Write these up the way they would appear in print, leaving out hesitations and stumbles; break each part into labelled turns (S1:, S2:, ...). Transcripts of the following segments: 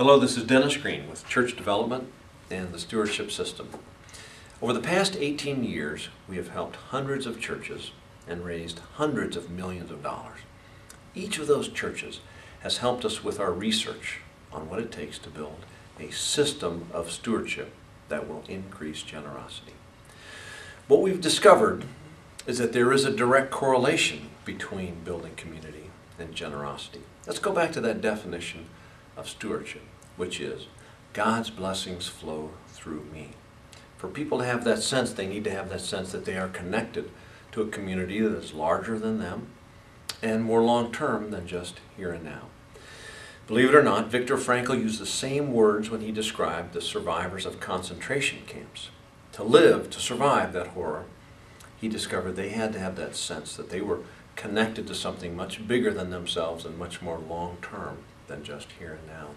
S1: Hello, this is Dennis Green with Church Development and the Stewardship System. Over the past 18 years, we have helped hundreds of churches and raised hundreds of millions of dollars. Each of those churches has helped us with our research on what it takes to build a system of stewardship that will increase generosity. What we've discovered is that there is a direct correlation between building community and generosity. Let's go back to that definition of stewardship, which is God's blessings flow through me. For people to have that sense, they need to have that sense that they are connected to a community that is larger than them and more long-term than just here and now. Believe it or not, Viktor Frankl used the same words when he described the survivors of concentration camps. To live, to survive that horror, he discovered they had to have that sense that they were connected to something much bigger than themselves and much more long-term than just here and now.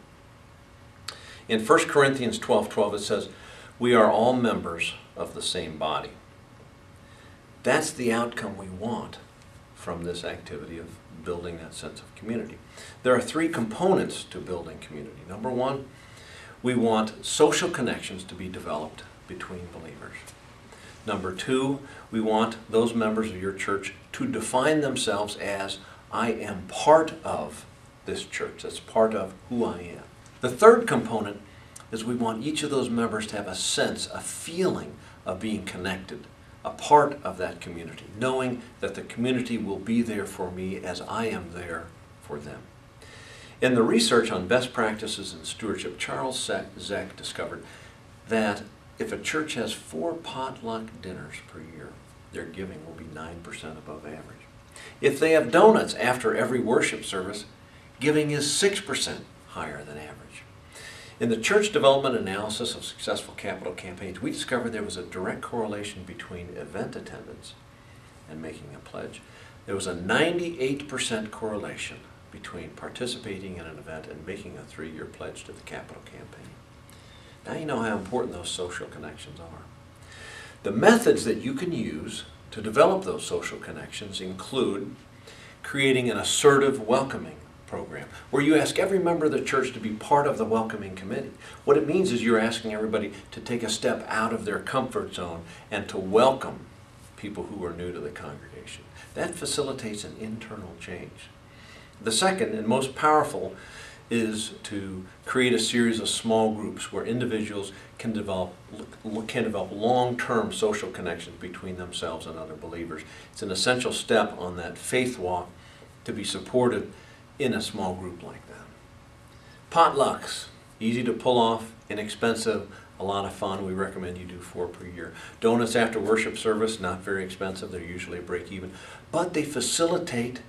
S1: In 1 Corinthians 12:12 it says, "We are all members of the same body." That's the outcome we want from this activity of building that sense of community. There are three components to building community. Number one, we want social connections to be developed between believers. Number two, we want those members of your church to define themselves as, I am part of this church. That's part of who I am. The third component is we want each of those members to have a sense, a feeling of being connected, a part of that community, knowing that the community will be there for me as I am there for them. In the research on best practices in stewardship, Charles Zeck discovered that if a church has 4 potluck dinners per year, their giving will be 9% above average. If they have donuts after every worship service, giving is 6% higher than average. In the church development analysis of successful capital campaigns, we discovered there was a direct correlation between event attendance and making a pledge. There was a 98% correlation between participating in an event and making a 3-year pledge to the capital campaign. Now you know how important those social connections are. The methods that you can use to develop those social connections include creating an assertive welcoming program, where you ask every member of the church to be part of the welcoming committee. What it means is you're asking everybody to take a step out of their comfort zone and to welcome people who are new to the congregation. That facilitates an internal change. The second and most powerful is to create a series of small groups where individuals can develop long-term social connections between themselves and other believers. It's an essential step on that faith walk to be supported in a small group like that. Potlucks, easy to pull off, inexpensive, a lot of fun. We recommend you do 4 per year. Donuts after worship service, not very expensive. They're usually a break even, but they facilitate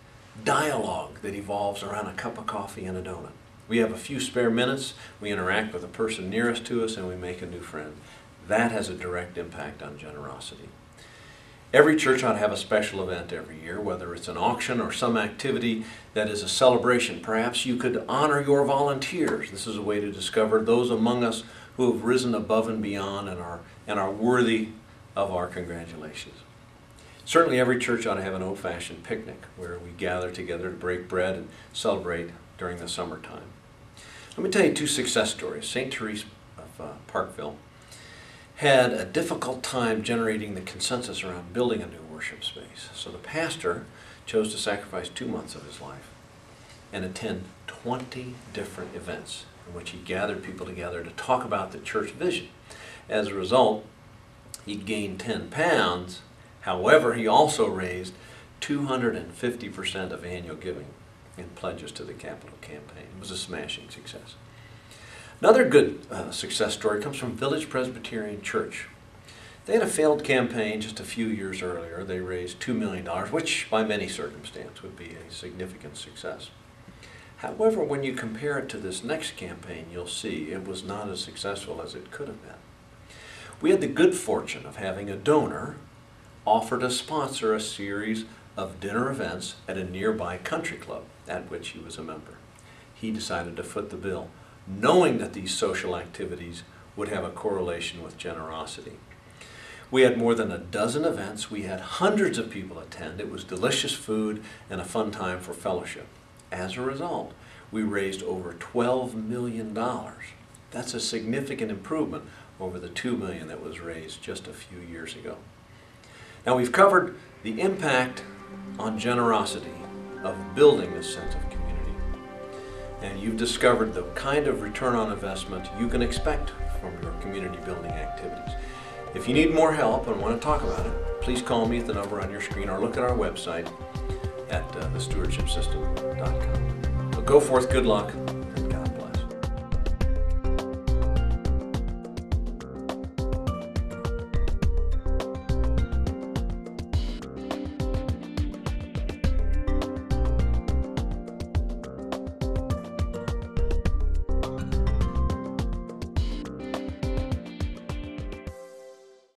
S1: dialogue that evolves around a cup of coffee and a donut. We have a few spare minutes, we interact with the person nearest to us, and we make a new friend. That has a direct impact on generosity. Every church ought to have a special event every year, whether it's an auction or some activity that is a celebration. Perhaps you could honor your volunteers. This is a way to discover those among us who have risen above and beyond and are worthy of our congratulations. Certainly every church ought to have an old-fashioned picnic where we gather together to break bread and celebrate during the summertime. Let me tell you 2 success stories. St. Therese of Parkville had a difficult time generating the consensus around building a new worship space. So the pastor chose to sacrifice 2 months of his life and attend 20 different events in which he gathered people together to talk about the church vision. As a result, he gained 10 pounds. However, he also raised 250% of annual giving in pledges to the capital campaign. It was a smashing success. Another good success story comes from Village Presbyterian Church. They had a failed campaign just a few years earlier. They raised $2 million, which by many circumstances would be a significant success. However, when you compare it to this next campaign, you'll see it was not as successful as it could have been. We had the good fortune of having a donor offer to sponsor a series of dinner events at a nearby country club at which he was a member. He decided to foot the bill, knowing that these social activities would have a correlation with generosity. We had more than a dozen events. We had hundreds of people attend. It was delicious food and a fun time for fellowship. As a result, we raised over $12 million. That's a significant improvement over the $2 million that was raised just a few years ago. Now, we've covered the impact on generosity of building this sense of community. And you've discovered the kind of return on investment you can expect from your community building activities. If you need more help and want to talk about it, please call me at the number on your screen or look at our website at thestewardshipsystem.com. So go forth, good luck,